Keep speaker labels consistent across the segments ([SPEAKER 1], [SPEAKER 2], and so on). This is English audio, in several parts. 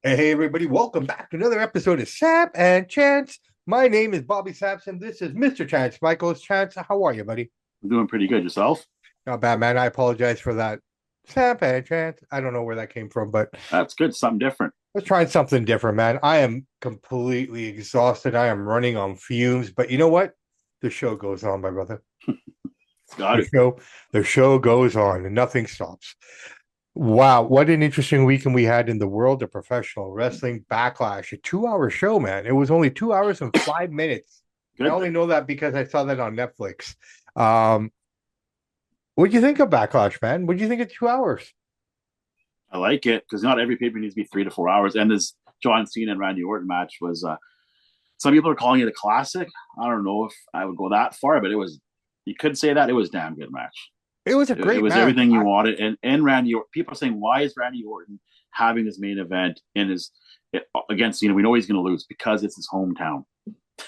[SPEAKER 1] Hey everybody, welcome back to another episode of Samp and Chance. My name is Bobby Sampson. This is Mr. Chance, Michael's Chance. How are you, buddy?
[SPEAKER 2] I'm doing pretty good. Yourself?
[SPEAKER 1] Not bad, man. I apologize for that. Samp and Chance. I don't know where that came from, but
[SPEAKER 2] That's good. Something different.
[SPEAKER 1] let's try something different, man. I am completely exhausted. I am running on fumes, but you know what? The show goes on, my brother.
[SPEAKER 2] It's got
[SPEAKER 1] The
[SPEAKER 2] it.
[SPEAKER 1] show, the show goes on and nothing stops. Wow, what an interesting weekend we had in the world of professional wrestling. Backlash, a 2 hour show, man. It was only 2 hours and 5 minutes. I
[SPEAKER 2] Good.
[SPEAKER 1] only know that because I saw that on Netflix. Um, what do you think of Backlash, man? What do you think of 2 hours?
[SPEAKER 2] I like it because not every paper needs to be 3 to 4 hours. And this John Cena and Randy Orton match was. Some people are calling it a classic. I don't know if I would go that far, but it was. You could say that it was a damn good match.
[SPEAKER 1] It was a
[SPEAKER 2] It
[SPEAKER 1] great
[SPEAKER 2] was
[SPEAKER 1] match.
[SPEAKER 2] everything you wanted. And Randy Orton, people are saying, why is Randy Orton having his main event in his against Cena? We know he's going to lose because it's his hometown.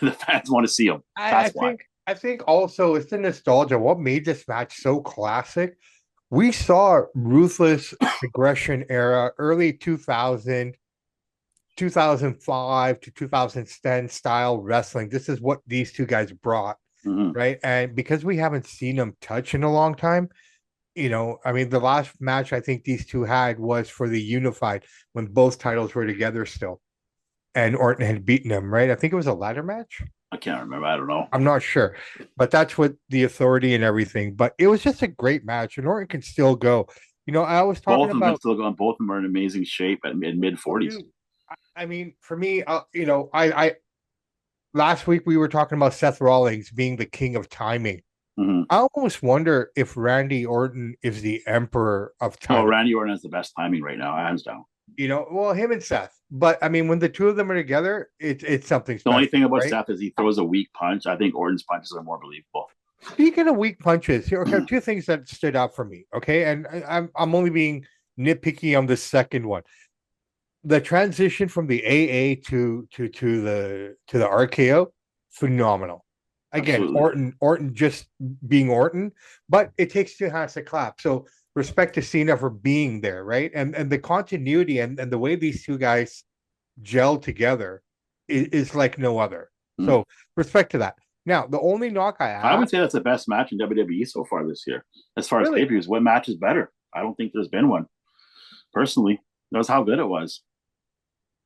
[SPEAKER 2] The fans want to see him.
[SPEAKER 1] I
[SPEAKER 2] That's why.
[SPEAKER 1] think I think also it's the nostalgia. What made this match so classic? We saw ruthless aggression era, early 2000, 2005 to 2010 style wrestling. This is what these two guys brought,
[SPEAKER 2] Mm-hmm.
[SPEAKER 1] right? And because we haven't seen them touch in a long time, I mean, the last match I think these two had was for the unified when both titles were together still, and Orton had beaten them, right? I think it was a ladder match.
[SPEAKER 2] I can't remember. I don't know.
[SPEAKER 1] I'm not sure, but that's what the authority and everything. But it was just a great match, and Orton can still go. I was talking
[SPEAKER 2] Both of them can
[SPEAKER 1] about.
[SPEAKER 2] still go, and both of them are in amazing shape at mid
[SPEAKER 1] Oh,
[SPEAKER 2] 40s.
[SPEAKER 1] dude, I mean, for me, I last week we were talking about Seth Rollins being the king of timing.
[SPEAKER 2] Mm-hmm.
[SPEAKER 1] I almost wonder if Randy Orton is the emperor of
[SPEAKER 2] No,
[SPEAKER 1] timing.
[SPEAKER 2] Randy Orton has the best timing right now, hands down.
[SPEAKER 1] Well, him and Seth. But I mean, when the two of them are together, it's something
[SPEAKER 2] The only
[SPEAKER 1] special,
[SPEAKER 2] thing about
[SPEAKER 1] right?
[SPEAKER 2] Seth is he throws a weak punch. I think Orton's punches are more believable.
[SPEAKER 1] Speaking of weak punches, here okay, two things that stood out for me. Okay, and I'm only being nitpicky on the second one. The transition from the AA to the RKO, phenomenal. Again,
[SPEAKER 2] Absolutely.
[SPEAKER 1] Orton just being Orton, but it takes two hands to clap. So respect to Cena for being there, right? And the continuity and the way these two guys gel together is like no other.
[SPEAKER 2] Mm.
[SPEAKER 1] So respect to that. Now, the only knock I
[SPEAKER 2] I
[SPEAKER 1] have,
[SPEAKER 2] would say that's the best match in WWE so far this year. As far as
[SPEAKER 1] really,
[SPEAKER 2] pay-per-views, what match is better? I don't think there's been one. Personally, knows how good it was.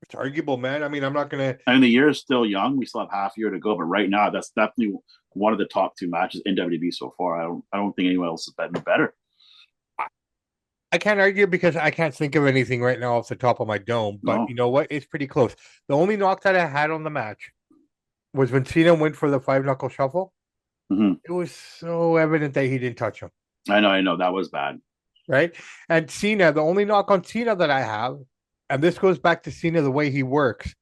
[SPEAKER 1] it's arguable, man. I mean, I'm not gonna.
[SPEAKER 2] I mean, the year is still young. We still have half a year to go, but right now, that's definitely one of the top two matches in WWE so far. I don't think anyone else has been better.
[SPEAKER 1] I can't argue because I can't think of anything right now off the top of my dome. But
[SPEAKER 2] No.
[SPEAKER 1] you know what? It's pretty close. The only knock that I had on the match was when Cena went for the five knuckle shuffle.
[SPEAKER 2] Mm-hmm.
[SPEAKER 1] It was so evident that he didn't touch him,
[SPEAKER 2] I know. That was bad.
[SPEAKER 1] right? And Cena, the only knock on Cena that I have, and this goes back to Cena the way he works.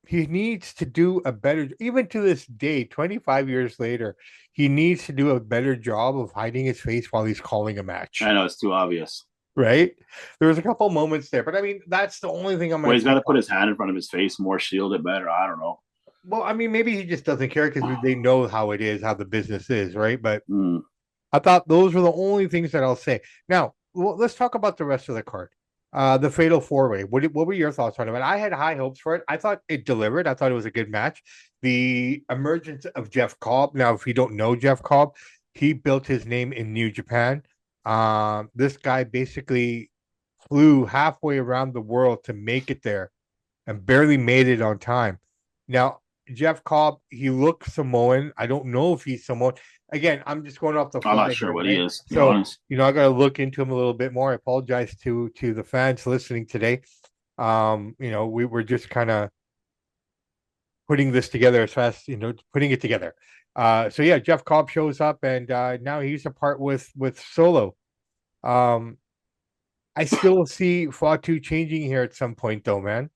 [SPEAKER 1] He needs to do a better, even to this day, 25 years later, he needs to do a better job of hiding his face while he's calling a match,
[SPEAKER 2] I know it's too obvious.
[SPEAKER 1] right? There was a couple moments there, but I mean, that's the only thing I'm
[SPEAKER 2] Well,
[SPEAKER 1] going
[SPEAKER 2] he's
[SPEAKER 1] to
[SPEAKER 2] got
[SPEAKER 1] take
[SPEAKER 2] to put
[SPEAKER 1] off.
[SPEAKER 2] his hand in front of his face more, shield it better. I don't know.
[SPEAKER 1] Well, I mean, maybe he just doesn't care because they know how it is, how the business is, right? But
[SPEAKER 2] Mm.
[SPEAKER 1] I thought those were the only things that I'll say. Now, let's talk about the rest of the card. The Fatal Four Way. What were your thoughts on it? I had high hopes for it. I thought it delivered. I thought it was a good match. The emergence of Jeff Cobb. Now, if you don't know Jeff Cobb, he built his name in New Japan. This guy basically flew halfway around the world to make it there and barely made it on time. Now, Jeff Cobb, he looks Samoan. I don't know if he's Samoan. Again, I'm just going off the
[SPEAKER 2] I'm not
[SPEAKER 1] fly
[SPEAKER 2] sure
[SPEAKER 1] here,
[SPEAKER 2] what he
[SPEAKER 1] right?
[SPEAKER 2] is, to be
[SPEAKER 1] So,
[SPEAKER 2] honest.
[SPEAKER 1] I got to look into him a little bit more. I apologize to the fans listening today. We were just kind of putting this together as fast, putting it together. So yeah, Jeff Cobb shows up, and now he's a part with Solo. Um, I still see Fatu changing here at some point, though, man.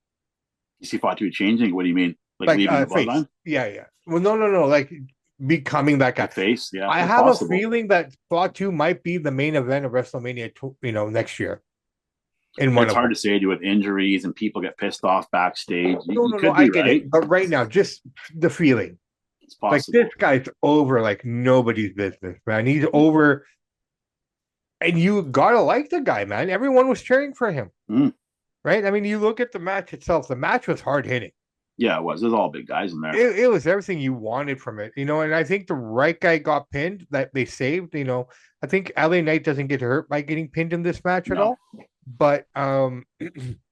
[SPEAKER 2] You see Fatu changing? What do you mean? Like
[SPEAKER 1] Like
[SPEAKER 2] leaving the
[SPEAKER 1] face.
[SPEAKER 2] bloodline?
[SPEAKER 1] Yeah, yeah. Well, no, like becoming that guy.
[SPEAKER 2] Like face? Yeah,
[SPEAKER 1] I
[SPEAKER 2] it's
[SPEAKER 1] have a
[SPEAKER 2] possible.
[SPEAKER 1] feeling that Fatu might be the main event of WrestleMania, next year in one
[SPEAKER 2] It's
[SPEAKER 1] of them.
[SPEAKER 2] hard to say, do with injuries and people get pissed off backstage. You,
[SPEAKER 1] No,
[SPEAKER 2] you
[SPEAKER 1] no, no.
[SPEAKER 2] could
[SPEAKER 1] I
[SPEAKER 2] be
[SPEAKER 1] get it,
[SPEAKER 2] right.
[SPEAKER 1] but right now, just the feeling.
[SPEAKER 2] It's
[SPEAKER 1] Like this
[SPEAKER 2] possible.
[SPEAKER 1] guy's over like nobody's business, man. He's over, and you gotta like the guy, man. Everyone was cheering for him.
[SPEAKER 2] Mm.
[SPEAKER 1] right? I mean, you look at the match itself. The match was hard hitting.
[SPEAKER 2] Yeah, it was. There's all big guys in there.
[SPEAKER 1] It was everything you wanted from it, and I think the right guy got pinned that they saved. I think LA Knight doesn't get hurt by getting pinned in this match at
[SPEAKER 2] No,
[SPEAKER 1] all. But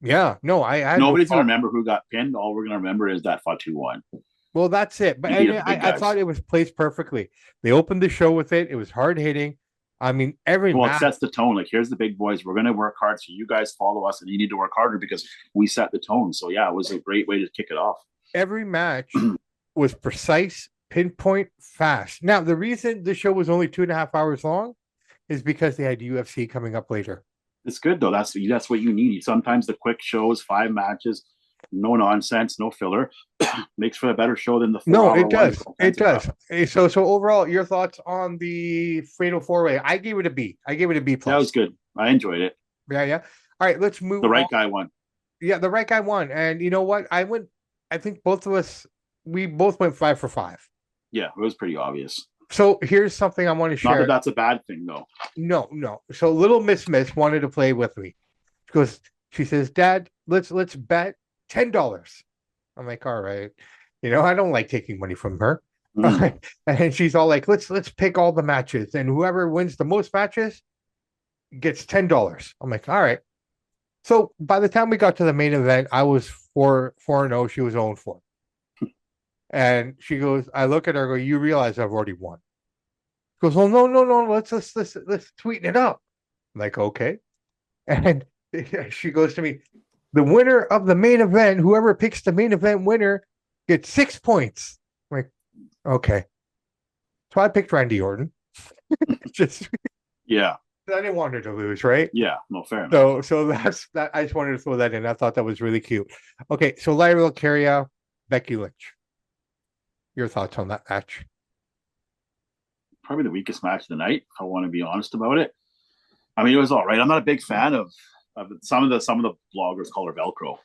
[SPEAKER 1] yeah, no, I had no
[SPEAKER 2] nobody's gonna
[SPEAKER 1] problem.
[SPEAKER 2] remember who got pinned. All we're gonna remember is that Fatu won.
[SPEAKER 1] Well, that's it. But
[SPEAKER 2] He beat up the big
[SPEAKER 1] I
[SPEAKER 2] guys.
[SPEAKER 1] thought it was placed perfectly. They opened the show with it. It was hard hitting. I mean, every
[SPEAKER 2] Well, it
[SPEAKER 1] match,
[SPEAKER 2] sets the tone. Like, here's the big boys. We're gonna work hard, so you guys follow us, and you need to work harder because we set the tone. So yeah, it was a great way to kick it off.
[SPEAKER 1] every match was precise, pinpoint, fast. Now, the reason the show was only 2.5 hours long is because they had UFC coming up later.
[SPEAKER 2] It's good though. That's what you need. Sometimes the quick shows, 5 matches, no nonsense, no filler, makes for a better show than the 4
[SPEAKER 1] No,
[SPEAKER 2] hour
[SPEAKER 1] it
[SPEAKER 2] one.
[SPEAKER 1] does. It does. So overall, your thoughts on the Fatal Four Way? I gave it a B. I gave it a B plus.
[SPEAKER 2] That was good. I enjoyed it.
[SPEAKER 1] Yeah, yeah. All right, let's move.
[SPEAKER 2] The right
[SPEAKER 1] on.
[SPEAKER 2] guy won.
[SPEAKER 1] Yeah, the right guy won, and you know what? I think both of us, we both went 5 for 5.
[SPEAKER 2] Yeah, it was pretty obvious.
[SPEAKER 1] So here's something I want to
[SPEAKER 2] Not
[SPEAKER 1] share.
[SPEAKER 2] that that's a bad thing though.
[SPEAKER 1] No, no. So little Miss wanted to play with me. She says, Dad, let's bet $10. I'm like, all right. I don't like taking money from her.
[SPEAKER 2] Mm.
[SPEAKER 1] And she's all like, let's pick all the matches, and whoever wins the most matches gets $10. I'm like, all right. So by the time we got to the main event, I was 4-0. She was 0-4. And she goes, I look at her, I go, you realize I've already won. She goes, well, no, let's tweeten it up. I'm like, okay. And she goes to me, the winner of the main event, whoever picks the main event winner, gets 6 points. I'm like, okay. So I picked Randy Orton. Just
[SPEAKER 2] Yeah.
[SPEAKER 1] I didn't want her to lose, right?
[SPEAKER 2] Yeah. No, fair enough.
[SPEAKER 1] So that's that. I just wanted to throw that in. I thought that was really cute. Okay, so Lyra Valkyria, Becky Lynch. Your thoughts on that match?
[SPEAKER 2] Probably the weakest match of the night, if I want to be honest about it. I mean, it was all right. I'm not a big fan of some of the bloggers call her Velcro.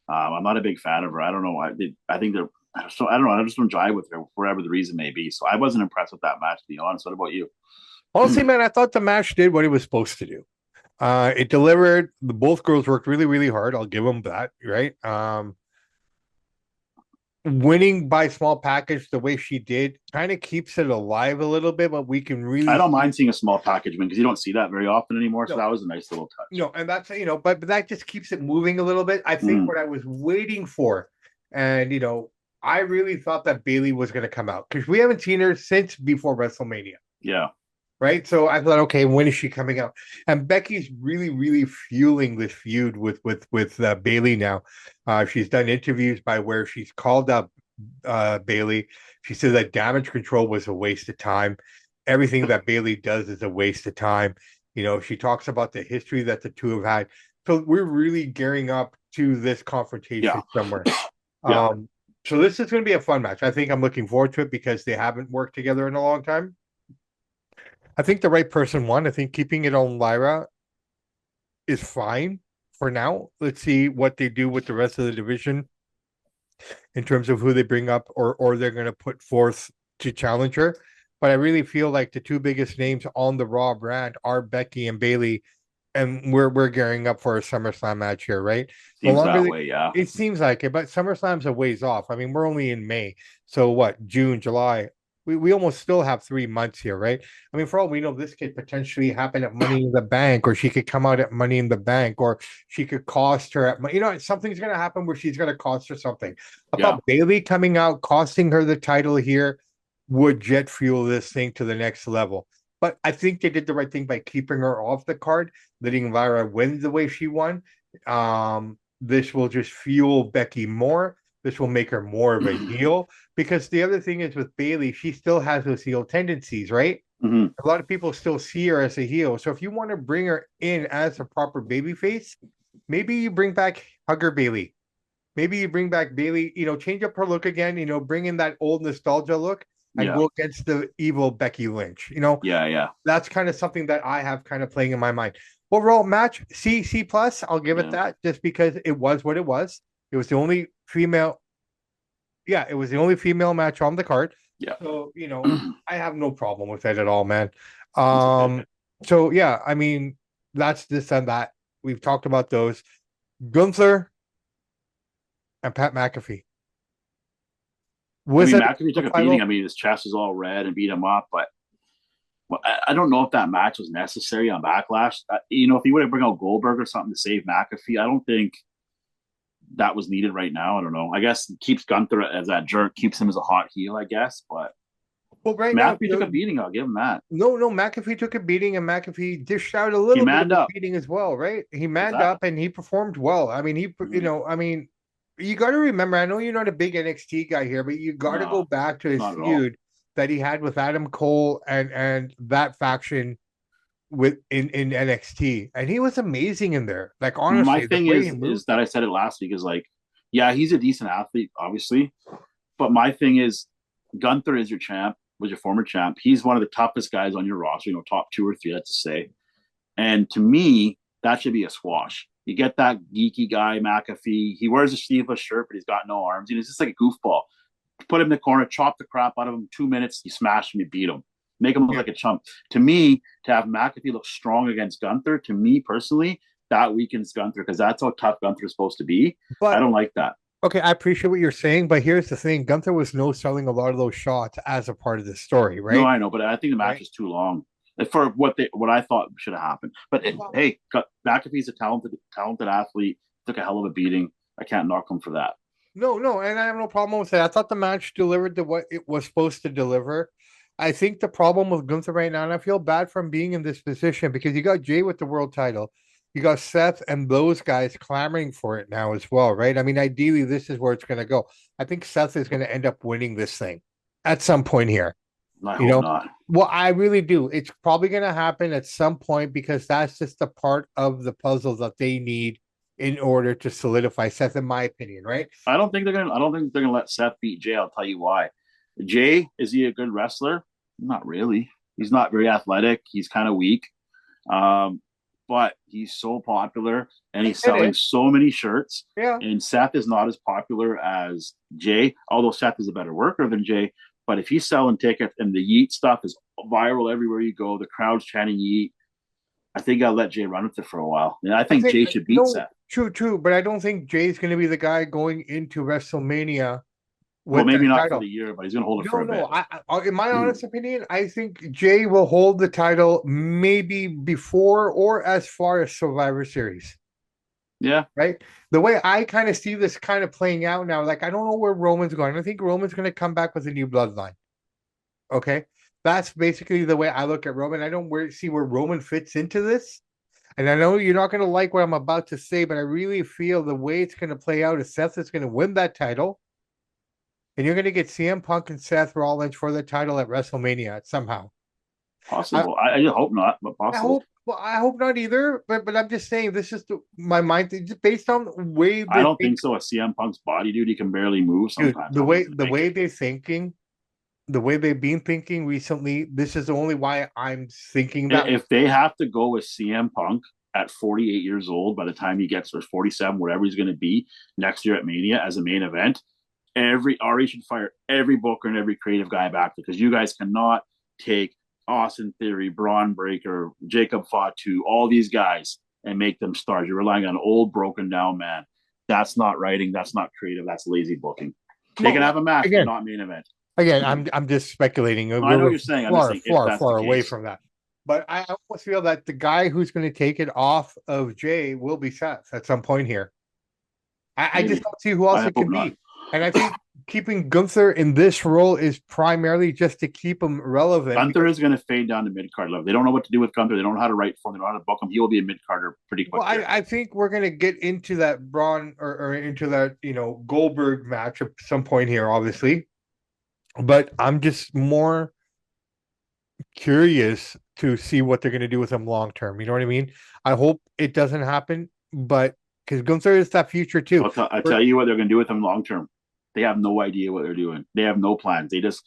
[SPEAKER 2] I'm not a big fan of her. I don't know. I think they're. I don't know. I just don't jive with her, whatever the reason may be. So I wasn't impressed with that match, to be honest. What about you?
[SPEAKER 1] Honestly, man, I thought the match did what it was supposed to do. It delivered. Both girls worked really, really hard. I'll give them that, right? Winning by small package the way she did kind of keeps it alive a little bit, but we can really.
[SPEAKER 2] I don't mind seeing a small package win because you don't see that very often anymore. So that was a nice little touch.
[SPEAKER 1] No, and that's but that just keeps it moving a little bit. I think what I was waiting for, and I really thought that Bayley was going to come out because we haven't seen her since before WrestleMania.
[SPEAKER 2] Yeah.
[SPEAKER 1] Right. So I thought, okay, when is she coming out? And Becky's really, really fueling this feud with Bayley now. She's done interviews by where she's called up Bayley. She said that Damage Control was a waste of time. Everything that Bayley does is a waste of time. She talks about the history that the two have had. So we're really gearing up to this confrontation somewhere.
[SPEAKER 2] Yeah.
[SPEAKER 1] So this is going to be a fun match. I think I'm looking forward to it because they haven't worked together in a long time. I think the right person won. I think keeping it on Lyra is fine for now. Let's see what they do with the rest of the division in terms of who they bring up or they're going to put forth to challenge her. But I really feel like the two biggest names on the Raw brand are Becky and Bayley, and we're gearing up for a SummerSlam match here, right?
[SPEAKER 2] Seems that way, yeah.
[SPEAKER 1] It seems like it, but SummerSlam's a ways off. I mean, we're only in May, so what? June, July. We almost still have 3 months here, right? I mean, for all we know, this could potentially happen at Money in the Bank, or she could come out at Money in the Bank, or she could cost her at, something's going to happen where she's going to cost her something. I thought Bayley coming out, costing her the title here would jet fuel this thing to the next level. But I think they did the right thing by keeping her off the card, letting Lyra win the way she won. This will just fuel Becky more. This will make her more of a heel, because the other thing is with Bayley, she still has those heel tendencies, right?
[SPEAKER 2] Mm-hmm.
[SPEAKER 1] A lot of people still see her as a heel. So if you want to bring her in as a proper babyface, maybe you bring back Hugger Bayley. Maybe you bring back Bayley, change up her look again, bring in that old nostalgia look and go against the evil Becky Lynch. That's kind of something that I have kind of playing in my mind. Overall match, C plus, I'll give it that, just because it was what it was. It was the only female. Yeah, it was the only female match on the card.
[SPEAKER 2] Yeah.
[SPEAKER 1] So, I have no problem with it at all, man. So yeah, I mean, that's this and that. We've talked about those. Gunther and Pat McAfee.
[SPEAKER 2] I
[SPEAKER 1] Was
[SPEAKER 2] mean,
[SPEAKER 1] that
[SPEAKER 2] McAfee
[SPEAKER 1] a
[SPEAKER 2] took a beating.
[SPEAKER 1] title?
[SPEAKER 2] I mean, his chest was all red and beat him up, but well, I don't know if that match was necessary on Backlash. If he would have bring out Goldberg or something to save McAfee, I don't think that was needed right now. I don't know. I guess it keeps Gunther as that jerk, keeps him as a hot heel, I guess. But
[SPEAKER 1] Well, right now,
[SPEAKER 2] McAfee took a beating. I'll give him that.
[SPEAKER 1] no, McAfee took a beating, and McAfee dished out a
[SPEAKER 2] He
[SPEAKER 1] little bit of
[SPEAKER 2] manned
[SPEAKER 1] a
[SPEAKER 2] up.
[SPEAKER 1] beating as well, right? He
[SPEAKER 2] What's
[SPEAKER 1] manned
[SPEAKER 2] that?
[SPEAKER 1] up and he performed well. I mean, you got to remember. I know you're not a big NXT guy here, but you got to go
[SPEAKER 2] No,
[SPEAKER 1] back to his
[SPEAKER 2] not at all.
[SPEAKER 1] feud that he had with Adam Cole and that faction with in NXT, and he was amazing in there. Like
[SPEAKER 2] My
[SPEAKER 1] honestly, the
[SPEAKER 2] thing
[SPEAKER 1] way he
[SPEAKER 2] is
[SPEAKER 1] moved.
[SPEAKER 2] that I said it last week is like, yeah, he's a decent athlete, obviously, but my thing is Gunther is your champ, was your former champ. He's one of the toughest guys on your roster, top two or three, let's say. And to me, that should be a squash. You get that geeky guy, McAfee. He wears a sleeveless shirt, but he's got no arms. He's just like a goofball. Put him in the corner, chop the crap out of him. 2 minutes, you smash him, you beat him. Make him look
[SPEAKER 1] Yeah.
[SPEAKER 2] like a chump. To me, to have McAfee look strong against Gunther, to me personally, that weakens Gunther because that's how tough Gunther is supposed to be. I
[SPEAKER 1] But
[SPEAKER 2] don't like that.
[SPEAKER 1] okay, I appreciate what you're saying, but here's the thing: Gunther was no selling a lot of those shots as a part of the story,
[SPEAKER 2] No,
[SPEAKER 1] right?
[SPEAKER 2] I know, but I think the match
[SPEAKER 1] Right.
[SPEAKER 2] is too long for what I thought should have happened. But hey, McAfee's a talented athlete. Took a hell of a beating. I can't knock him for that.
[SPEAKER 1] No, and I have no problem with that. I thought the match delivered to what it was supposed to deliver. I think the problem with Gunther right now, and I feel bad from being in this position because you got Jay with the world title, you got Seth and those guys clamoring for it now as well, right? I mean, ideally, this is where it's going to go. I think Seth is going to end up winning this thing at some point here.
[SPEAKER 2] I
[SPEAKER 1] You
[SPEAKER 2] hope
[SPEAKER 1] know,
[SPEAKER 2] not.
[SPEAKER 1] well, I really do. It's probably going to happen at some point because that's just a part of the puzzle that they need in order to solidify Seth, in my opinion, right?
[SPEAKER 2] I don't think they're gonna. I don't think they're gonna let Seth beat Jay. I'll tell you why. Jay, is he a good wrestler? Not really. He's not very athletic. He's kind of weak. Um, but he's so popular and
[SPEAKER 1] I
[SPEAKER 2] he's
[SPEAKER 1] get
[SPEAKER 2] selling
[SPEAKER 1] it.
[SPEAKER 2] so many shirts.
[SPEAKER 1] Yeah.
[SPEAKER 2] And Seth is not as popular as Jay, although Seth is a better worker than Jay. But if he's selling tickets and the Yeet stuff is viral everywhere you go, the crowd's chanting Yeet, I think I'll let Jay run with it for a while. And I
[SPEAKER 1] I
[SPEAKER 2] think
[SPEAKER 1] think
[SPEAKER 2] Jay should beat
[SPEAKER 1] no,
[SPEAKER 2] Seth.
[SPEAKER 1] true, but I don't think Jay's going to be the guy going into WrestleMania
[SPEAKER 2] Well,
[SPEAKER 1] with that
[SPEAKER 2] maybe not for
[SPEAKER 1] title.
[SPEAKER 2] the year, but he's going to hold it for
[SPEAKER 1] No,
[SPEAKER 2] a bit.
[SPEAKER 1] no. In my honest opinion, I think Jay will hold the title maybe before or as far as Survivor Series.
[SPEAKER 2] Yeah,
[SPEAKER 1] Right? The way I kind of see this kind of playing out now, like I don't know where Roman's going. I think Roman's going to come back with a new bloodline. Okay, that's basically the way I look at Roman. I don't see where Roman fits into this. And I know you're not going to like what I'm about to say, but I really feel the way it's going to play out is Seth is going to win that title, and you're going to get CM Punk and Seth Rollins for the title at WrestleMania somehow. I,
[SPEAKER 2] possible. I hope not, but
[SPEAKER 1] I
[SPEAKER 2] possible.
[SPEAKER 1] hope. Well, I hope not either. But I'm just saying this is my mind just based on the way
[SPEAKER 2] I
[SPEAKER 1] they
[SPEAKER 2] don't
[SPEAKER 1] think,
[SPEAKER 2] think so. A CM Punk's body, dude, he can barely move
[SPEAKER 1] dude.
[SPEAKER 2] sometimes.
[SPEAKER 1] The
[SPEAKER 2] I don't
[SPEAKER 1] way
[SPEAKER 2] even
[SPEAKER 1] the
[SPEAKER 2] think
[SPEAKER 1] way
[SPEAKER 2] it.
[SPEAKER 1] they're thinking, the way they've been thinking recently. This is the only why I'm thinking that.
[SPEAKER 2] If they have to go with CM Punk at 48 years old, by the time he gets to 47, whatever he's going to be next year at Mania as a main event, every RE should fire every booker and every creative guy back because you guys cannot take Austin Theory, Braun Breaker, Jacob Fatu, all these guys and make them stars. You're relying on an old, broken down man. That's not writing. That's not creative. That's lazy booking. They can
[SPEAKER 1] No,
[SPEAKER 2] have a match, but
[SPEAKER 1] again,
[SPEAKER 2] not main event.
[SPEAKER 1] I'm just speculating.
[SPEAKER 2] I know
[SPEAKER 1] We're
[SPEAKER 2] what you're saying. I'm just
[SPEAKER 1] far,
[SPEAKER 2] saying if
[SPEAKER 1] far,
[SPEAKER 2] that's the
[SPEAKER 1] far away
[SPEAKER 2] case.
[SPEAKER 1] from that. But I almost feel that the guy who's going to take it off of Jay will be Seth at some point here. I just
[SPEAKER 2] Maybe.
[SPEAKER 1] don't see who else
[SPEAKER 2] I
[SPEAKER 1] it
[SPEAKER 2] hope
[SPEAKER 1] can
[SPEAKER 2] not.
[SPEAKER 1] be. And I think keeping Gunther in this role is primarily just to keep him relevant.
[SPEAKER 2] Gunther
[SPEAKER 1] Because,
[SPEAKER 2] is going to fade down to mid card level. They don't know what to do with Gunther. They don't know how to write for him. They don't know how to book him. He will be a mid carder pretty quick
[SPEAKER 1] well,
[SPEAKER 2] here.
[SPEAKER 1] I think we're going to get into that Braun or into that Goldberg match at some point here, obviously. But I'm just more curious to see what they're going to do with him long term. You know what I mean? I hope it doesn't happen, but because Gunther is that future too.
[SPEAKER 2] I tell you what they're going to do with him long term. They have no idea what they're doing. They have no plans. They just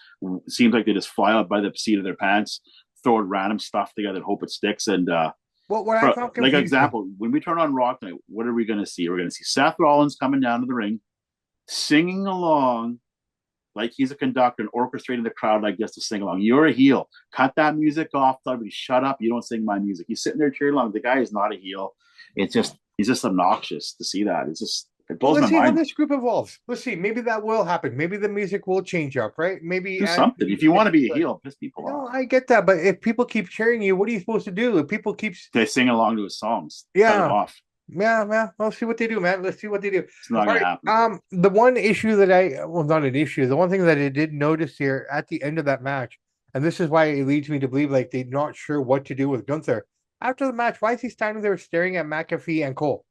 [SPEAKER 2] seems like they just fly out by the seat of their pants, throw random stuff together, and hope it sticks. And
[SPEAKER 1] Well, what I found
[SPEAKER 2] like
[SPEAKER 1] confusing.
[SPEAKER 2] example, when we turn on Raw tonight, what are we going to see? We're going to see Seth Rollins coming down to the ring, singing along like he's a conductor and orchestrating the crowd like this to sing along. You're a heel. Cut that music off. Everybody shut up. You don't sing my music. He's sitting there cheering along. The guy is not a heel. It's just He's just obnoxious to see that. It
[SPEAKER 1] Well,
[SPEAKER 2] blows my
[SPEAKER 1] let's see how
[SPEAKER 2] mind.
[SPEAKER 1] this group evolves. Let's see. Maybe that will happen. Maybe the music will change up, right? Maybe
[SPEAKER 2] Do something. If you want to be a heel, piss people
[SPEAKER 1] no,
[SPEAKER 2] off.
[SPEAKER 1] I get that, but if people keep cheering you, what are you supposed to do? If people keep,
[SPEAKER 2] They sing along to his songs. Cut it
[SPEAKER 1] yeah,
[SPEAKER 2] off.
[SPEAKER 1] yeah. Let's see what they do, man. Let's see what they do.
[SPEAKER 2] It's not
[SPEAKER 1] All
[SPEAKER 2] going
[SPEAKER 1] right.
[SPEAKER 2] to happen.
[SPEAKER 1] The one issue well, not an issue. The one thing that I did notice here at the end of that match, and this is why it leads me to believe like they're not sure what to do with Gunther after the match. Why is he standing there staring at McAfee and Cole?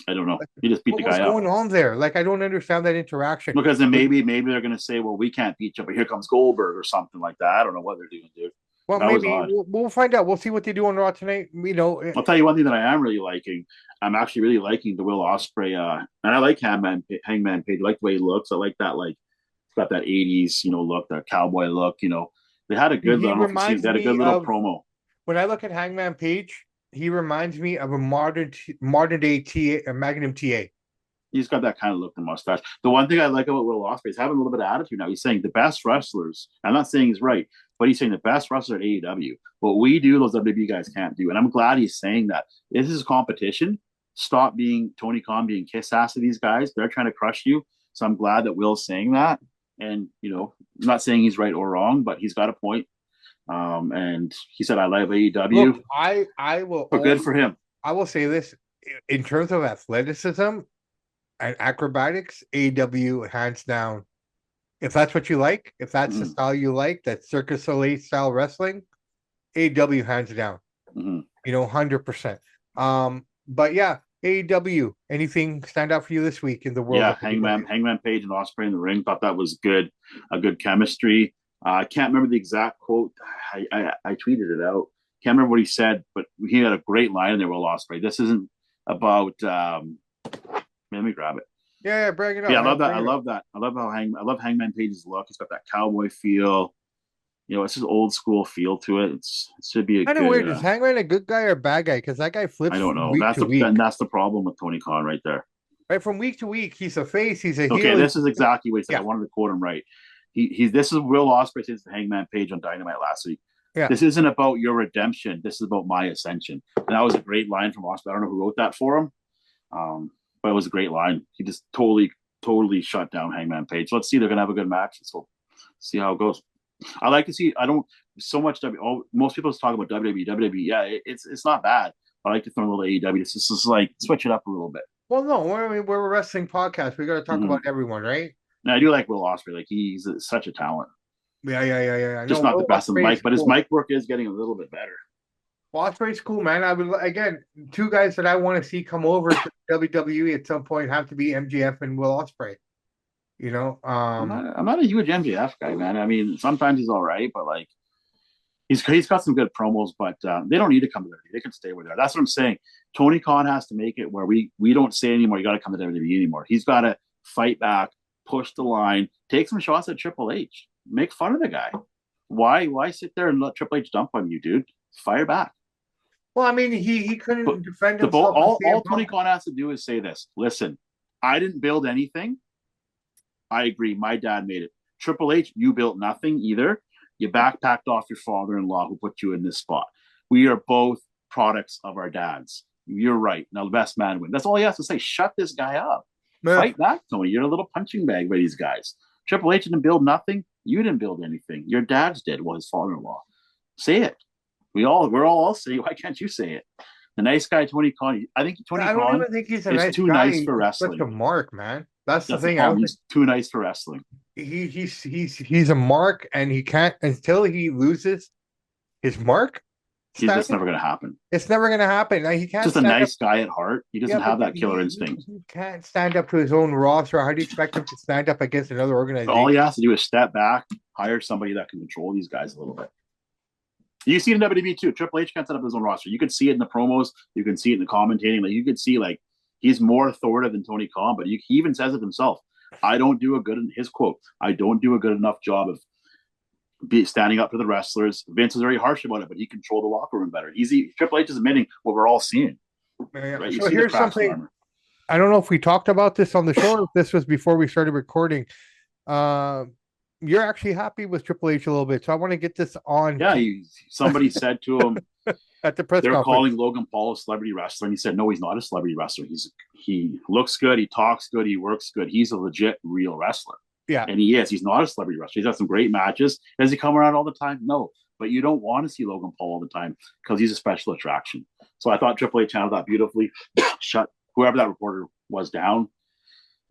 [SPEAKER 2] I don't know. He just beat the
[SPEAKER 1] What was
[SPEAKER 2] guy up.
[SPEAKER 1] going on there? Like I don't understand that interaction.
[SPEAKER 2] Because then maybe they're going to say, well, we can't beat you, but here comes Goldberg or something like that. I don't know what they're doing, dude.
[SPEAKER 1] Well,
[SPEAKER 2] That was
[SPEAKER 1] maybe
[SPEAKER 2] odd.
[SPEAKER 1] we'll find out. We'll see what they do on Raw tonight.
[SPEAKER 2] I'll tell you one thing that I am really liking. I'm actually really liking the Will Osprey, and I like Hangman Page. I like the way he looks. I like that, like it's got that '80s, look, that cowboy look. They had a good.
[SPEAKER 1] He
[SPEAKER 2] I don't know if you've seen.
[SPEAKER 1] reminds
[SPEAKER 2] They had a
[SPEAKER 1] me
[SPEAKER 2] good little
[SPEAKER 1] of
[SPEAKER 2] promo.
[SPEAKER 1] when I look at Hangman Page. He reminds me of a modern day TA, a Magnum TA.
[SPEAKER 2] He's got that kind of look, the mustache. The one thing I like about Will Osprey is having a little bit of attitude now. He's saying the best wrestlers. I'm not saying he's right, but he's saying the best wrestlers at AEW. What we do, those WWE guys can't do. And I'm glad he's saying that. This is competition. Stop being Tony Khan being kiss ass to these guys. They're trying to crush you. So I'm glad that Will's saying that. And I'm not saying he's right or wrong, but he's got a point. And he said, "I love AEW."
[SPEAKER 1] Look, I will.
[SPEAKER 2] But good for him.
[SPEAKER 1] I will say this in terms of athleticism and acrobatics, AEW hands down. If that's what you like, if that's the style you like, that Circus Soleil style wrestling, AEW hands down. 100%. But yeah, AEW. Anything stand out for you this week in the world?
[SPEAKER 2] Yeah, Hangman Page and Osprey in the ring. Thought that was good. A good chemistry. I can't remember the exact quote. I tweeted it out. Can't remember what he said, but he had a great line in there, Will Osprey. This isn't about. Let me grab it.
[SPEAKER 1] Yeah, bring it up.
[SPEAKER 2] Yeah, I love that. I love that. I love Hangman Page's look. He's got that cowboy feel. It's just old school feel to it. It should be a
[SPEAKER 1] kind of weird. Is Hangman a good guy or a bad guy? Because that guy flips.
[SPEAKER 2] I don't know.
[SPEAKER 1] Week
[SPEAKER 2] That's
[SPEAKER 1] to week.
[SPEAKER 2] That's the problem with Tony Khan right there.
[SPEAKER 1] Right from week to week, he's a face. He's a heel.
[SPEAKER 2] Okay, this is exactly what he said. Yeah. I wanted to quote him right. This is Will Osprey since the Hangman Page on Dynamite last week. Yeah. This isn't about your redemption. This is about my ascension. And that was a great line from Osprey. I don't know who wrote that for him, but it was a great line. He just totally shut down Hangman Page. Let's see. They're gonna have a good match. So see how it goes. I like to see. I don't so much. Most people talk about WWE. WWE. Yeah, it's not bad. I like to throw a little AEW. It's just like switch it up a little bit.
[SPEAKER 1] Well, no, we're a wrestling podcast. We got to talk about everyone, right?
[SPEAKER 2] And I do like Will Osprey. Like he's such a talent.
[SPEAKER 1] Yeah.
[SPEAKER 2] Just not the best in mic, but his mic work is getting a little bit better.
[SPEAKER 1] Osprey's cool, man. I would again, two guys that I want to see come over to WWE at some point have to be MJF and Will Osprey.
[SPEAKER 2] I'm not a huge MJF guy, man. I mean, sometimes he's all right, but like he's got some good promos, but they don't need to come to WWE. They can stay where they are. That's what I'm saying. Tony Khan has to make it where we don't say anymore. You got to come to WWE anymore. He's got to fight back, push the line, take some shots at Triple H, make fun of the guy. Why sit there and let Triple H dump on you, dude? Fire back.
[SPEAKER 1] Well, I mean, he couldn't defend himself.
[SPEAKER 2] All Tony Khan has to do is say this. Listen, I didn't build anything. I agree. My dad made it. Triple H, you built nothing either. You backpacked off your father-in-law who put you in this spot. We are both products of our dads. You're right. Now the best man wins. That's all he has to say. Shut this guy up. Yeah. Fight back, Tony. You're a little punching bag by these guys. Triple H didn't build nothing. You didn't build anything. Your dad's did. Well, his father-in-law. Say it. We're all saying. Why can't you say it? The nice guy, Tony Khan. I think Tony Khan.
[SPEAKER 1] I don't even think he's too
[SPEAKER 2] nice for wrestling.
[SPEAKER 1] Such a mark, man. That's the thing.
[SPEAKER 2] He's too nice for wrestling.
[SPEAKER 1] He's a mark, and he can't until he loses his mark.
[SPEAKER 2] That's never going to happen.
[SPEAKER 1] It's never going to happen. Like, he can't.
[SPEAKER 2] Just a nice guy at heart. He doesn't have that killer instinct.
[SPEAKER 1] He can't stand up to his own roster. How do you expect him to stand up against another organization?
[SPEAKER 2] All he has to do is step back, hire somebody that can control these guys a little bit. You see it in WWE too. Triple H can't set up his own roster. You can see it in the promos. You can see it in the commentating. Like you can see, like he's more authoritative than Tony Khan. But he even says it himself. I don't do a good. His quote: "I don't do a good enough job of standing up to the wrestlers." Vince is very harsh about it, but he controlled the locker room better. Triple H is admitting what we're all seeing.
[SPEAKER 1] Yeah. Right? So here's something. I don't know if we talked about this on the show. If this was before we started recording. You're actually happy with Triple H a little bit, so I want to get this on.
[SPEAKER 2] Yeah, somebody said to him,
[SPEAKER 1] at the press
[SPEAKER 2] They're
[SPEAKER 1] conference.
[SPEAKER 2] calling Logan Paul a celebrity wrestler, and he said, "No, he's not a celebrity wrestler. He looks good, he talks good, he works good. He's a legit, real wrestler."
[SPEAKER 1] Yeah.
[SPEAKER 2] And he is. He's not a celebrity wrestler. He's had some great matches. Does he come around all the time? No. But you don't want to see Logan Paul all the time because he's a special attraction. So I thought Triple H handled that beautifully. Shut whoever that reporter was down.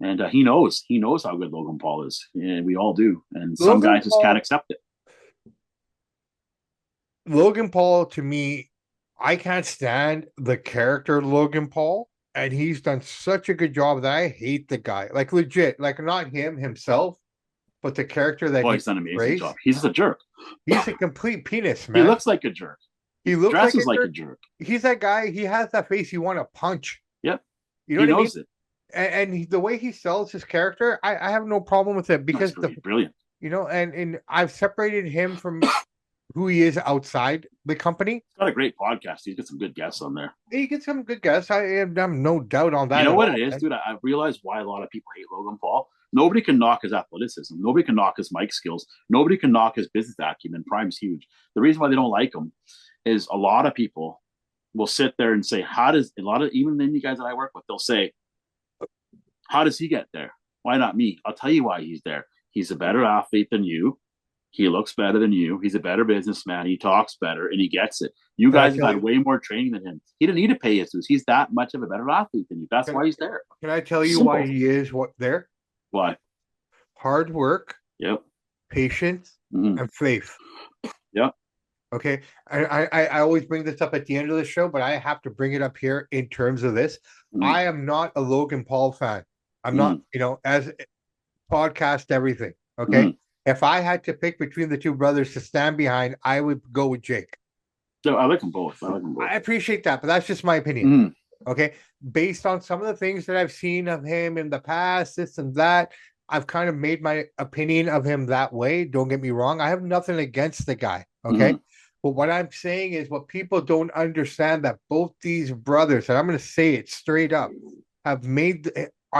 [SPEAKER 2] And he knows how good Logan Paul is. And we all do. And some guys just can't accept it.
[SPEAKER 1] Logan Paul, to me, I can't stand the character Logan Paul. And he's done such a good job that I hate the guy. Like, legit. Like, not him himself, but the character that
[SPEAKER 2] he's done an amazing job. He's just a jerk.
[SPEAKER 1] He's a complete penis, man.
[SPEAKER 2] He looks like a jerk.
[SPEAKER 1] He looks
[SPEAKER 2] dresses like a jerk.
[SPEAKER 1] He's that guy. He has that face you want to punch.
[SPEAKER 2] Yep.
[SPEAKER 1] You know
[SPEAKER 2] he knows it.
[SPEAKER 1] And the way he sells his character, I have no problem with it because
[SPEAKER 2] brilliant.
[SPEAKER 1] You know, and I've separated him from who he is outside the company.
[SPEAKER 2] He's got a great podcast. He's got some good guests on there.
[SPEAKER 1] He gets some good guests. I have no doubt on that.
[SPEAKER 2] You know what it is, dude? I realize why a lot of people hate Logan Paul. Nobody can knock his athleticism. Nobody can knock his mic skills. Nobody can knock his business acumen. Prime's huge. The reason why they don't like him is a lot of people will sit there and say, even the guys that I work with, they'll say, how does he get there? Why not me? I'll tell you why he's there. He's a better athlete than you. He looks better than you. He's a better businessman. He talks better, and he gets it. You guys have had way more training than him. He didn't need to pay his dues. He's that much of a better athlete than you. That's why he's there.
[SPEAKER 1] Can I tell you why he is there?
[SPEAKER 2] Why?
[SPEAKER 1] Hard work.
[SPEAKER 2] Yep.
[SPEAKER 1] Patience and faith.
[SPEAKER 2] Yep.
[SPEAKER 1] Okay. I always bring this up at the end of the show, but I have to bring it up here in terms of this. I am not a Logan Paul fan. I'm not, as podcast everything. Okay. If I had to pick between the two brothers to stand behind, I would go with Jake.
[SPEAKER 2] So I like them both.
[SPEAKER 1] I appreciate that, but that's just my opinion. Okay. Based on some of the things that I've seen of him in the past, this and that, I've kind of made my opinion of him that way. Don't get me wrong. I have nothing against the guy. Okay. But what I'm saying is what people don't understand that both these brothers, and I'm going to say it straight up, have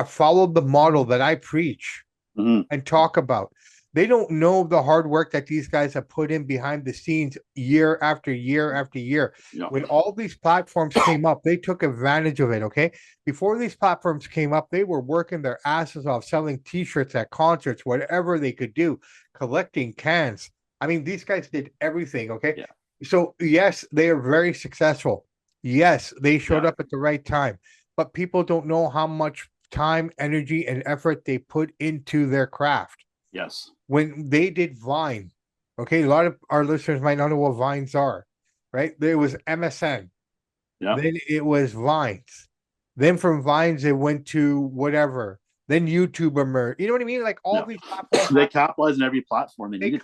[SPEAKER 1] followed the model that I preach and talk about. They don't know the hard work that these guys have put in behind the scenes year after year after year. Yeah. When all these platforms came up, they took advantage of it, okay? Before these platforms came up, they were working their asses off, selling T-shirts at concerts, whatever they could do, collecting cans. I mean, these guys did everything, okay? Yeah. So, yes, they are very successful. Yes, they showed up at the right time. But people don't know how much time, energy, and effort they put into their craft.
[SPEAKER 2] Yes.
[SPEAKER 1] When they did Vine, okay, a lot of our listeners might not know what Vines are, right? There was MSN. Yeah. Then it was Vines. Then from Vines, it went to whatever. Then YouTube emerged. You know what I mean? Like all these platforms.
[SPEAKER 2] They capitalized on every platform. They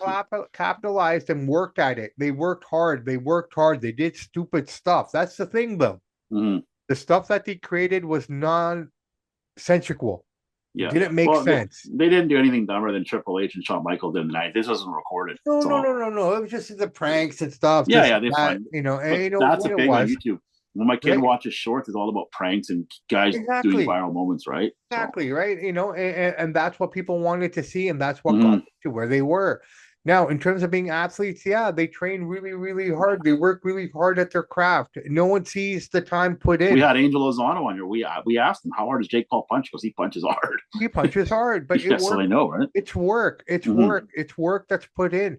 [SPEAKER 1] capitalized and worked at it. They worked hard. They did stupid stuff. That's the thing, though. The stuff that they created was non-sensual.
[SPEAKER 2] Yeah,
[SPEAKER 1] didn't make sense.
[SPEAKER 2] They didn't do anything dumber than Triple H and Shawn Michaels did tonight. This wasn't recorded.
[SPEAKER 1] No. It was just the pranks and stuff.
[SPEAKER 2] Yeah, they're fine.
[SPEAKER 1] That's
[SPEAKER 2] a big on YouTube. When my kid watches shorts, it's all about pranks and guys doing viral moments, right?
[SPEAKER 1] Exactly, right. And that's what people wanted to see, and that's what got to where they were. Now, in terms of being athletes, they train really, really hard. They work really hard at their craft. No one sees the time put in.
[SPEAKER 2] We had Angel Lozano on here. We asked him, how hard does Jake Paul punch? Because he punches hard.
[SPEAKER 1] He punches hard, but
[SPEAKER 2] so they know, right?
[SPEAKER 1] It's work. It's work. It's work that's put in.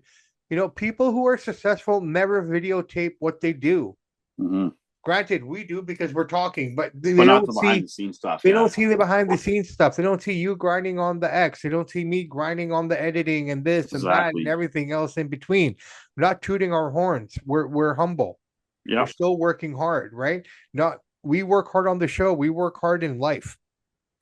[SPEAKER 1] People who are successful never videotape what they do. Granted, we do because we're talking, but they don't see behind the scenes stuff. They don't see the behind the scenes stuff. They don't see you grinding on the X. They don't see me grinding on the editing and this and that and everything else in between. We're not tooting our horns. We're humble. Yeah, we're still working hard, right? We work hard on the show. We work hard in life.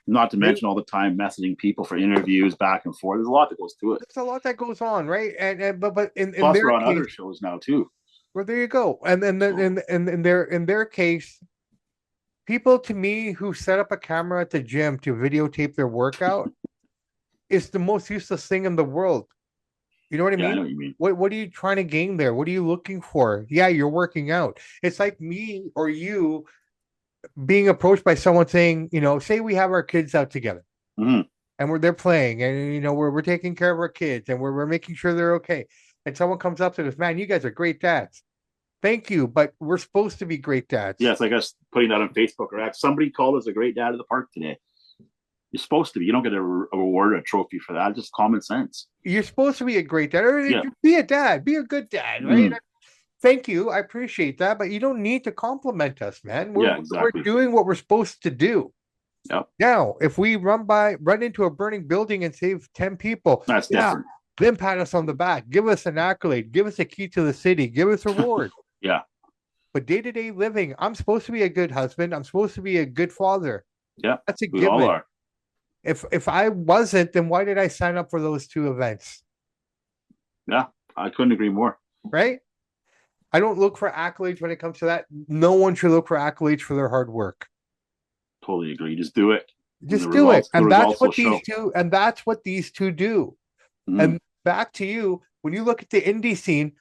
[SPEAKER 2] Not to mention all the time messaging people for interviews back and forth. There's a lot that goes to it.
[SPEAKER 1] There's a lot that goes on, right? But in
[SPEAKER 2] plus we're on other shows now too.
[SPEAKER 1] Well, there you go. And then in their case, people to me who set up a camera at the gym to videotape their workout is the most useless thing in the world. You know what I mean?
[SPEAKER 2] I know what you mean.
[SPEAKER 1] What are you trying to gain there? What are you looking for? Yeah, you're working out. It's like me or you being approached by someone saying, say we have our kids out together and they're playing and we're taking care of our kids and we're making sure they're okay. And someone comes up to us, man, you guys are great dads. Thank you, but we're supposed to be great dads.
[SPEAKER 2] Yeah, it's like us putting that on Facebook or X. Somebody called us a great dad at the park today. You're supposed to be. You don't get a reward or a trophy for that. Just common sense.
[SPEAKER 1] You're supposed to be a great dad. Or
[SPEAKER 2] Yeah.
[SPEAKER 1] be a dad. Be a good dad, right?
[SPEAKER 2] Mm.
[SPEAKER 1] Thank you. I appreciate that, but you don't need to compliment us, man.
[SPEAKER 2] Yeah,
[SPEAKER 1] We're
[SPEAKER 2] exactly.
[SPEAKER 1] doing what we're supposed to do.
[SPEAKER 2] Yep.
[SPEAKER 1] Now, if we run into a burning building and save 10 people,
[SPEAKER 2] That's different.
[SPEAKER 1] Then pat us on the back, give us an accolade, give us a key to the city, give us a reward.
[SPEAKER 2] Yeah.
[SPEAKER 1] But day-to-day living, I'm supposed to be a good husband. I'm supposed to be a good father.
[SPEAKER 2] Yeah.
[SPEAKER 1] That's a
[SPEAKER 2] We
[SPEAKER 1] given.
[SPEAKER 2] all are.
[SPEAKER 1] If I wasn't, then why did I sign up for those two events?
[SPEAKER 2] Yeah, I couldn't agree more.
[SPEAKER 1] Right? I don't look for accolades when it comes to that. No one should look for accolades for their hard work.
[SPEAKER 2] Totally agree. Just do it.
[SPEAKER 1] Just do it. And that's what these two do. Mm-hmm. And back to you, when you look at the indie scene,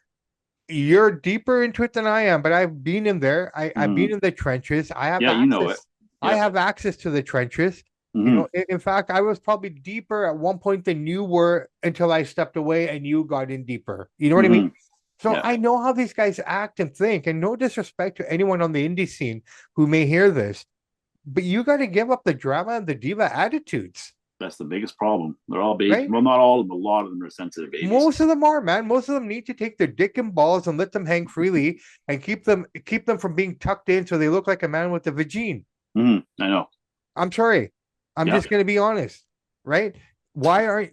[SPEAKER 1] you're deeper into it than I am, but I've been in there. I've been in the trenches. I have access.
[SPEAKER 2] You know it.
[SPEAKER 1] Yeah. I have access to the trenches. Mm-hmm. You know, in fact, I was probably deeper at one point than you were until I stepped away and you got in deeper. You know what I mean? So I know how these guys act and think, and no disrespect to anyone on the indie scene who may hear this, but you got to give up the drama and the diva attitudes.
[SPEAKER 2] That's the biggest problem. They're all babies. Right? Well, not all of them. A lot of them are sensitive babies.
[SPEAKER 1] Most of them are, man. Most of them need to take their dick and balls and let them hang freely and keep them from being tucked in so they look like a man with a vagine.
[SPEAKER 2] I know.
[SPEAKER 1] I'm sorry. I'm just going to be honest, right? Why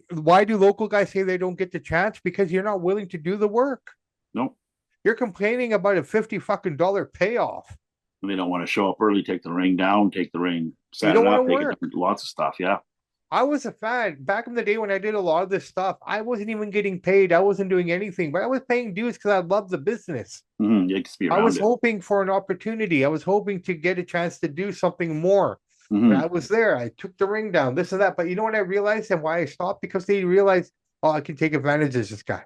[SPEAKER 1] do local guys say they don't get the chance? Because you're not willing to do the work.
[SPEAKER 2] Nope.
[SPEAKER 1] You're complaining about a $50 payoff.
[SPEAKER 2] And they don't want to show up early, take the ring down, take the ring,
[SPEAKER 1] set it up,
[SPEAKER 2] lots of stuff. Yeah.
[SPEAKER 1] I was a fan back in the day when I did a lot of this stuff. I wasn't even getting paid. I wasn't doing anything, but I was paying dues because I loved the business.
[SPEAKER 2] I
[SPEAKER 1] was hoping for an opportunity. I was hoping to get a chance to do something more. I was there. I took the ring down, this and that. But you know what I realized and why I stopped? Because they realized, I can take advantage of this guy.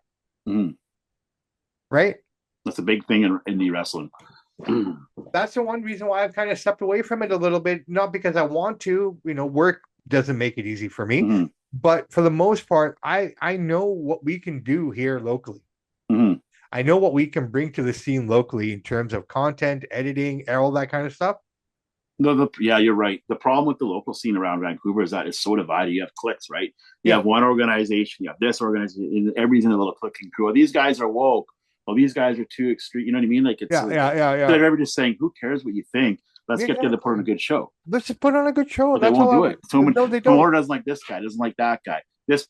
[SPEAKER 1] Right?
[SPEAKER 2] That's a big thing in indie wrestling.
[SPEAKER 1] That's the one reason why I've kind of stepped away from it a little bit. Not because I want to, work doesn't make it easy for me. But for the most part, I know what we can do here locally. I know what we can bring to the scene locally in terms of content, editing, all that kind of stuff.
[SPEAKER 2] Yeah, you're right. The problem with the local scene around Vancouver is that it's so divided. You have cliques, right? You have one organization, you have this organization, everybody's in a little cliquing crew. These guys are woke. Well, these guys are too extreme. You know what I mean? Like it's They're just saying, who cares what you think? Let's get together, put on a good show.
[SPEAKER 1] Let's just put on a good show.
[SPEAKER 2] But they won't do it. Promoter doesn't like this guy, doesn't like that guy. This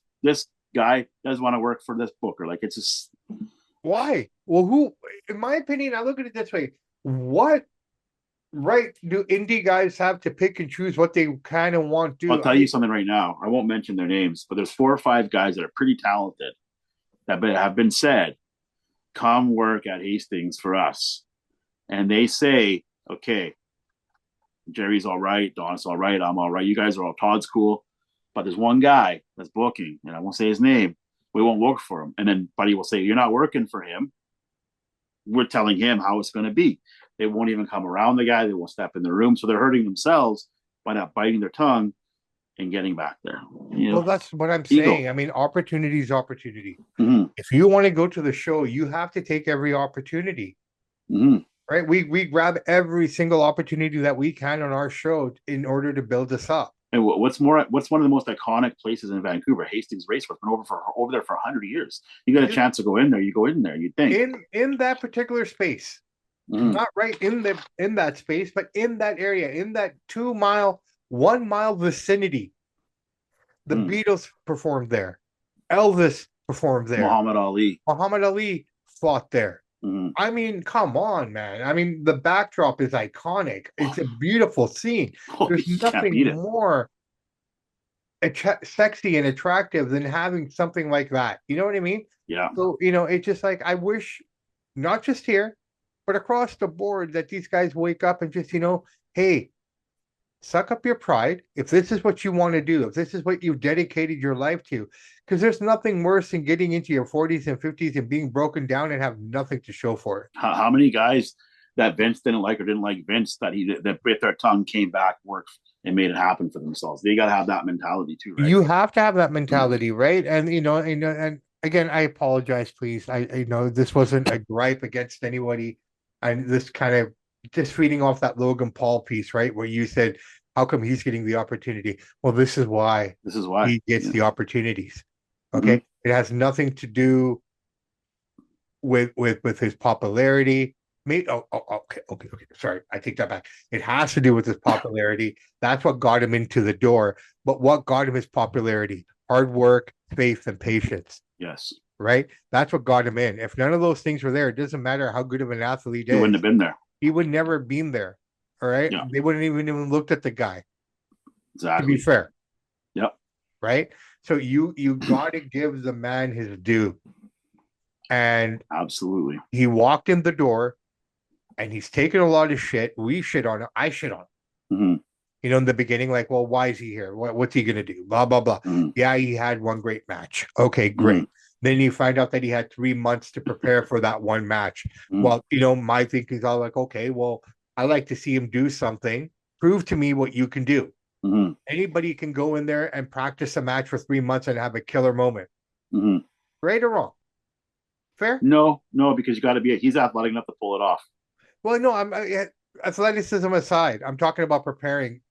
[SPEAKER 2] guy doesn't want to work for this booker. Like it's just
[SPEAKER 1] why? Well, who? In my opinion, I look at it this way: what right do indie guys have to pick and choose what they kind of want to do?
[SPEAKER 2] I'll tell you something right now. I won't mention their names, but there's 4 or 5 guys that are pretty talented that have been said, come work at Hastings for us. And they say, okay, Jerry's all right, Don's all right, I'm all right, you guys are all, Todd's cool. But there's one guy that's booking, and I won't say his name. We won't work for him. And then Buddy will say, you're not working for him. We're telling him how it's going to be. They won't even come around the guy. They won't step in the room. So they're hurting themselves by not biting their tongue and getting back there.
[SPEAKER 1] Well, that's what I'm saying. I mean, opportunity is opportunity. If you want to go to the show, you have to take every opportunity. Right? We grab every single opportunity that we can on our show in order to build us up.
[SPEAKER 2] And what's one of the most iconic places in Vancouver? Hastings Raceway. It's been over there for 100 years. You got a chance to go in there. You go in there. You think
[SPEAKER 1] in that particular space, not right in that space, but in that area, in that 1 mile vicinity. The Beatles performed there. Elvis performed there.
[SPEAKER 2] Muhammad Ali
[SPEAKER 1] fought there. I mean, come on, man. I mean, the backdrop is iconic. It's a beautiful scene. There's nothing more sexy and attractive than having something like that. You know what I mean?
[SPEAKER 2] Yeah.
[SPEAKER 1] So, it's just like, I wish, not just here, but across the board, that these guys wake up and just, hey, suck up your pride. If this is what you want to do, if this is what you've dedicated your life to, because there's nothing worse than getting into your 40s and 50s and being broken down and have nothing to show for it.
[SPEAKER 2] How many guys that Vince didn't like Vince, that bit their tongue, came back, worked, and made it happen for themselves? They got to have that mentality too, right?
[SPEAKER 1] You have to have that mentality, right? And and again, I apologize, please. I know this wasn't a gripe against anybody. And this kind of just feeding off that Logan Paul piece, right? Where you said, how come he's getting the opportunity? Well, this is why
[SPEAKER 2] This is why.
[SPEAKER 1] he gets
[SPEAKER 2] Yeah.
[SPEAKER 1] the opportunities.
[SPEAKER 2] Mm-hmm.
[SPEAKER 1] Okay. It has nothing to do with his popularity. Okay. Sorry, I take that back. It has to do with his popularity. That's what got him into the door. But what got him his popularity? Hard work, faith, and patience.
[SPEAKER 2] Yes.
[SPEAKER 1] Right? That's what got him in. If none of those things were there, it doesn't matter how good of an athlete
[SPEAKER 2] He wouldn't have been there.
[SPEAKER 1] he would never have been there. All right.
[SPEAKER 2] Yeah.
[SPEAKER 1] They wouldn't even looked at the guy.
[SPEAKER 2] Exactly.
[SPEAKER 1] To be fair.
[SPEAKER 2] Yep.
[SPEAKER 1] Right. So you got to give the man his due. And
[SPEAKER 2] absolutely,
[SPEAKER 1] he walked in the door, and he's taken a lot of shit. We shit on him. I shit on him.
[SPEAKER 2] Mm-hmm.
[SPEAKER 1] You know, in the beginning, like, well, why is he here? What's he gonna do? Blah blah blah.
[SPEAKER 2] Mm-hmm.
[SPEAKER 1] Yeah, he had one great match. Okay, great.
[SPEAKER 2] Mm-hmm.
[SPEAKER 1] Then you find out that he had 3 months to prepare for that one match.
[SPEAKER 2] Mm-hmm.
[SPEAKER 1] Well, you know, my thinking is all like, okay, well, I like to see him do something. Prove to me what you can do.
[SPEAKER 2] Mm-hmm.
[SPEAKER 1] Anybody can go in there and practice a match for 3 months and have a killer moment.
[SPEAKER 2] Mm-hmm.
[SPEAKER 1] Right or wrong? Fair?
[SPEAKER 2] No, because you got to be. He's athletic enough to pull it off.
[SPEAKER 1] Well, no, athleticism aside. I'm talking about preparing,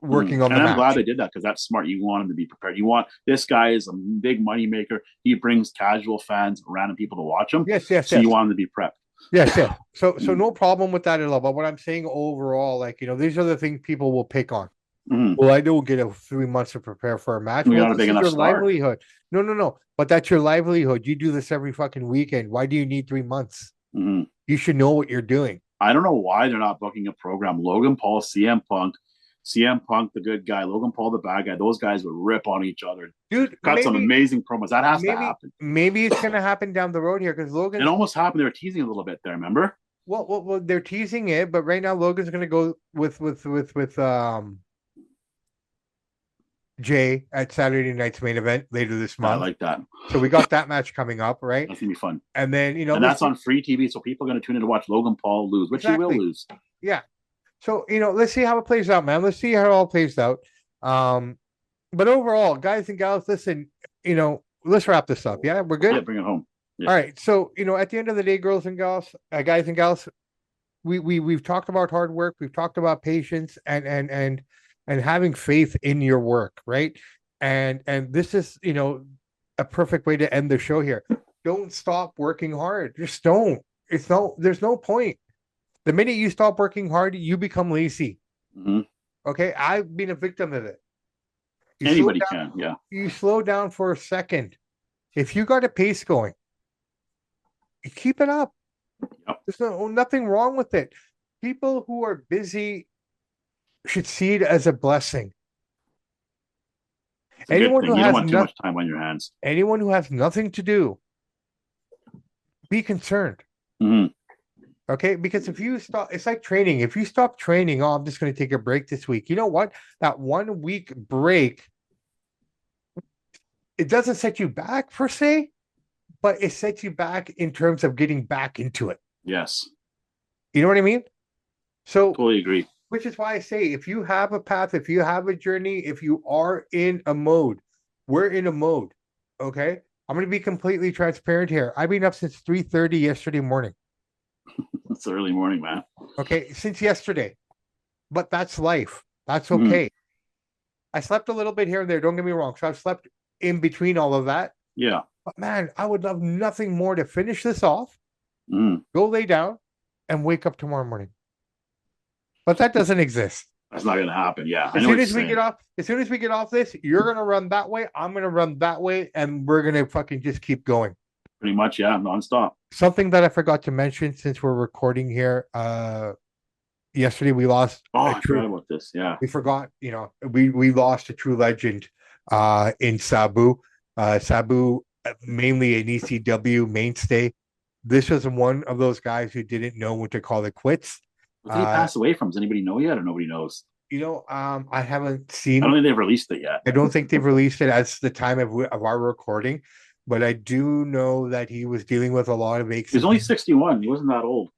[SPEAKER 1] working on
[SPEAKER 2] and
[SPEAKER 1] the
[SPEAKER 2] I'm
[SPEAKER 1] match.
[SPEAKER 2] glad they did that because that's smart. You want him to be prepared. You want this guy is a big money maker. He brings casual fans, random people to watch him.
[SPEAKER 1] Yes.
[SPEAKER 2] So you want him to be prepped.
[SPEAKER 1] Yes. So no problem with that at all. But what I'm saying overall, like, you know, these are the things people will pick on.
[SPEAKER 2] Mm-hmm.
[SPEAKER 1] Well, I don't get 3 months to prepare for a match.
[SPEAKER 2] You're
[SPEAKER 1] well,
[SPEAKER 2] not a big enough
[SPEAKER 1] your
[SPEAKER 2] star.
[SPEAKER 1] livelihood. No. But that's your livelihood. You do this every fucking weekend. Why do you need 3 months?
[SPEAKER 2] Mm-hmm.
[SPEAKER 1] You should know what you're doing.
[SPEAKER 2] I don't know why they're not booking a program. Logan Paul, CM Punk, the good guy, Logan Paul, the bad guy. Those guys would rip on each other.
[SPEAKER 1] Dude,
[SPEAKER 2] got some amazing promos. That has to happen.
[SPEAKER 1] Maybe it's going to happen down the road here because Logan.
[SPEAKER 2] It almost happened. They were teasing a little bit there. Remember?
[SPEAKER 1] Well, they're teasing it, but right now Logan's going to go with Jay at Saturday night's main event later this month.
[SPEAKER 2] I like that.
[SPEAKER 1] So we got that match coming up, right?
[SPEAKER 2] That's gonna be fun.
[SPEAKER 1] And then, you know,
[SPEAKER 2] and that's on free TV, so people are gonna tune in to watch Logan Paul lose, which he will lose.
[SPEAKER 1] Yeah. So, you know, let's see how it plays out, man. Let's see how it all plays out. But overall, guys and gals, listen, you know, let's wrap this up. Yeah, we're good.
[SPEAKER 2] Yeah, bring it home. Yeah.
[SPEAKER 1] All right. So, you know, at the end of the day, girls and gals, guys and gals, we've talked about hard work, we've talked about patience and having faith in your work, right? And this is, you know, a perfect way to end the show here. Don't stop working hard. Just don't. There's no point. The minute you stop working hard, you become lazy.
[SPEAKER 2] Mm-hmm.
[SPEAKER 1] Okay, I've been a victim of it.
[SPEAKER 2] Anybody can, yeah.
[SPEAKER 1] You slow down for a second. If you got a pace going, you keep it up.
[SPEAKER 2] Yep.
[SPEAKER 1] There's nothing wrong with it. People who are busy should see it as a blessing. Anyone who
[SPEAKER 2] has
[SPEAKER 1] don't
[SPEAKER 2] want too much time on your hands.
[SPEAKER 1] Anyone who has nothing to do, be concerned.
[SPEAKER 2] Mm-hmm.
[SPEAKER 1] Okay, because if you stop, it's like training. If you stop training, oh, I'm just going to take a break this week. You know what? That 1 week break, it doesn't set you back per se, but it sets you back in terms of getting back into it.
[SPEAKER 2] Yes.
[SPEAKER 1] You know what I mean? So
[SPEAKER 2] totally agree.
[SPEAKER 1] Which is why I say, if you have a path, if you have a journey, if you are in a mode, we're in a mode. Okay, I'm going to be completely transparent here. I've been up since 3:30 yesterday morning.
[SPEAKER 2] It's early morning, man.
[SPEAKER 1] Okay, since yesterday, but that's life. That's okay. Mm-hmm. I slept a little bit here and there. Don't get me wrong. So I've slept in between all of that.
[SPEAKER 2] Yeah.
[SPEAKER 1] But man, I would love nothing more to finish this off, go lay down, and wake up tomorrow morning. But that doesn't exist.
[SPEAKER 2] That's not going to happen. Yeah.
[SPEAKER 1] As soon as we get off this, you're going to run that way. I'm going to run that way, and we're going to fucking just keep going.
[SPEAKER 2] Pretty much, yeah, nonstop.
[SPEAKER 1] Something that I forgot to mention since we're recording here. Yesterday we lost.
[SPEAKER 2] I forgot about this. Yeah,
[SPEAKER 1] we forgot. You know, we lost a true legend in Sabu. Sabu, mainly an ECW mainstay. This was one of those guys who didn't know when to call it quits.
[SPEAKER 2] What did he pass away from? Does anybody know yet, or nobody knows?
[SPEAKER 1] You know, I haven't seen.
[SPEAKER 2] I don't think they've released it yet.
[SPEAKER 1] I don't think they've released it as the time of our recording, but I do know that he was dealing with a lot of aches.
[SPEAKER 2] He's only 61. He wasn't that old.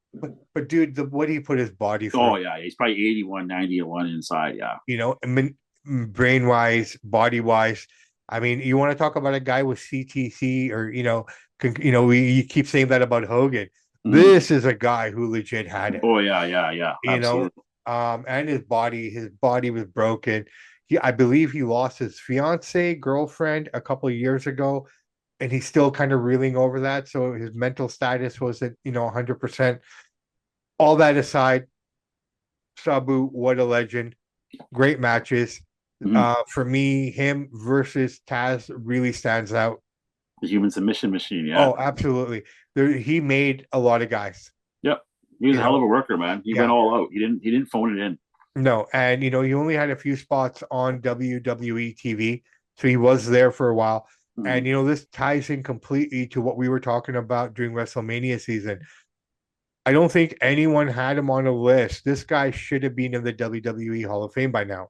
[SPEAKER 1] But dude, what he put his body through.
[SPEAKER 2] Oh yeah, he's probably 81, 91 inside. Yeah,
[SPEAKER 1] you know, brain wise, body wise. I mean, you want to talk about a guy with CTC, or you keep saying that about Hogan. This is a guy who legit had it.
[SPEAKER 2] Oh yeah,
[SPEAKER 1] You know,
[SPEAKER 2] absolutely.
[SPEAKER 1] and his body was broken. I believe he lost his fiance girlfriend a couple of years ago, and he's still kind of reeling over that. So his mental status wasn't, 100%. All that aside, Sabu, what a legend! Great matches.
[SPEAKER 2] Mhm.
[SPEAKER 1] For me, him versus Taz really stands out.
[SPEAKER 2] The human submission machine. Yeah.
[SPEAKER 1] Oh, absolutely. He made a lot of guys.
[SPEAKER 2] Yep. He was
[SPEAKER 1] You
[SPEAKER 2] a hell
[SPEAKER 1] know,
[SPEAKER 2] of a worker, man. He went
[SPEAKER 1] yeah.
[SPEAKER 2] all out. He didn't phone it in.
[SPEAKER 1] No, and he only had a few spots on WWE TV, so he was there for a while.
[SPEAKER 2] Mhm.
[SPEAKER 1] And this ties in completely to what we were talking about during WrestleMania season. I don't think anyone had him on a list. This guy should have been in the WWE Hall of Fame by now.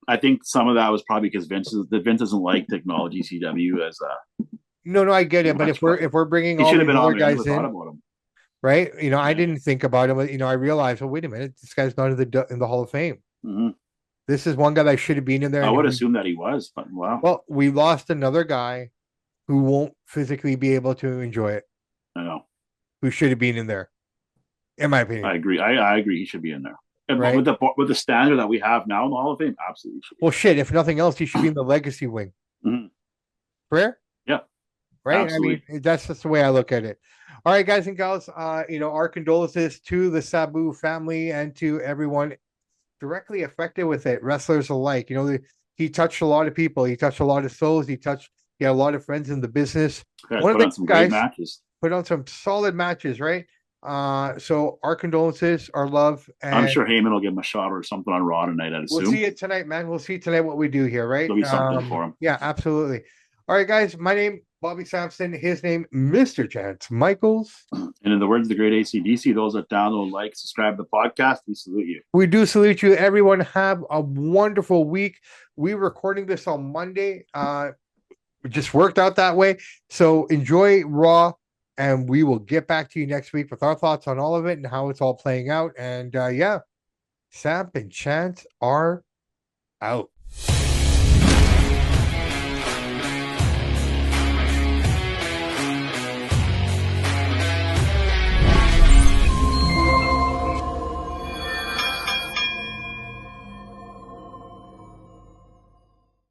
[SPEAKER 2] I think some of that was probably because Vince doesn't like technology CW as
[SPEAKER 1] No, no, I get it, but
[SPEAKER 2] much,
[SPEAKER 1] if we're
[SPEAKER 2] but
[SPEAKER 1] if we're bringing
[SPEAKER 2] he
[SPEAKER 1] all
[SPEAKER 2] should have
[SPEAKER 1] these
[SPEAKER 2] been
[SPEAKER 1] other
[SPEAKER 2] on there. I never
[SPEAKER 1] guys
[SPEAKER 2] thought
[SPEAKER 1] in,
[SPEAKER 2] about him.
[SPEAKER 1] right? I
[SPEAKER 2] Yeah.
[SPEAKER 1] didn't think about him, but I realized, oh, wait a minute, this guy's not in the Hall of Fame.
[SPEAKER 2] Hmm.
[SPEAKER 1] This is one guy that should have been in there.
[SPEAKER 2] I
[SPEAKER 1] And
[SPEAKER 2] would assume that he was, but wow.
[SPEAKER 1] well, we lost another guy who won't physically be able to enjoy it,
[SPEAKER 2] I know.
[SPEAKER 1] who should have been in there, in my opinion.
[SPEAKER 2] I agree. I agree. He should be in there. But
[SPEAKER 1] Right?
[SPEAKER 2] with the standard that we have now in the Hall of Fame, absolutely should be.
[SPEAKER 1] Well, shit. If nothing else, he should be in the legacy wing.
[SPEAKER 2] Hmm.
[SPEAKER 1] Fair,
[SPEAKER 2] Yeah,
[SPEAKER 1] right? I mean,
[SPEAKER 2] absolutely.
[SPEAKER 1] that's just the way I look at it. All right, guys and gals. Our condolences to the Sabu family and to everyone directly affected with it, wrestlers alike. He touched a lot of people. He touched a lot of souls. He had a lot of friends in the business.
[SPEAKER 2] Guys
[SPEAKER 1] One of
[SPEAKER 2] put
[SPEAKER 1] the
[SPEAKER 2] on some great
[SPEAKER 1] guys
[SPEAKER 2] matches.
[SPEAKER 1] put on some solid matches, right? So our condolences, our love,
[SPEAKER 2] I'm
[SPEAKER 1] and
[SPEAKER 2] sure Heyman will give him a shot or something on Raw tonight. I'd
[SPEAKER 1] we'll
[SPEAKER 2] assume
[SPEAKER 1] see it tonight, man. We'll see tonight what we do here, right?
[SPEAKER 2] there'll be something for him.
[SPEAKER 1] Yeah, absolutely. All right, guys. My name Bobby Sampson. His name Mr. Chance Michaels.
[SPEAKER 2] And in the words of the great ACDC, those that download, like, subscribe to the podcast, we salute you.
[SPEAKER 1] We do salute you. Everyone have a wonderful week. We're recording this on Monday. It just worked out that way. So enjoy Raw, and we will get back to you next week with our thoughts on all of it and how it's all playing out. And yeah, Samp and Chance are out.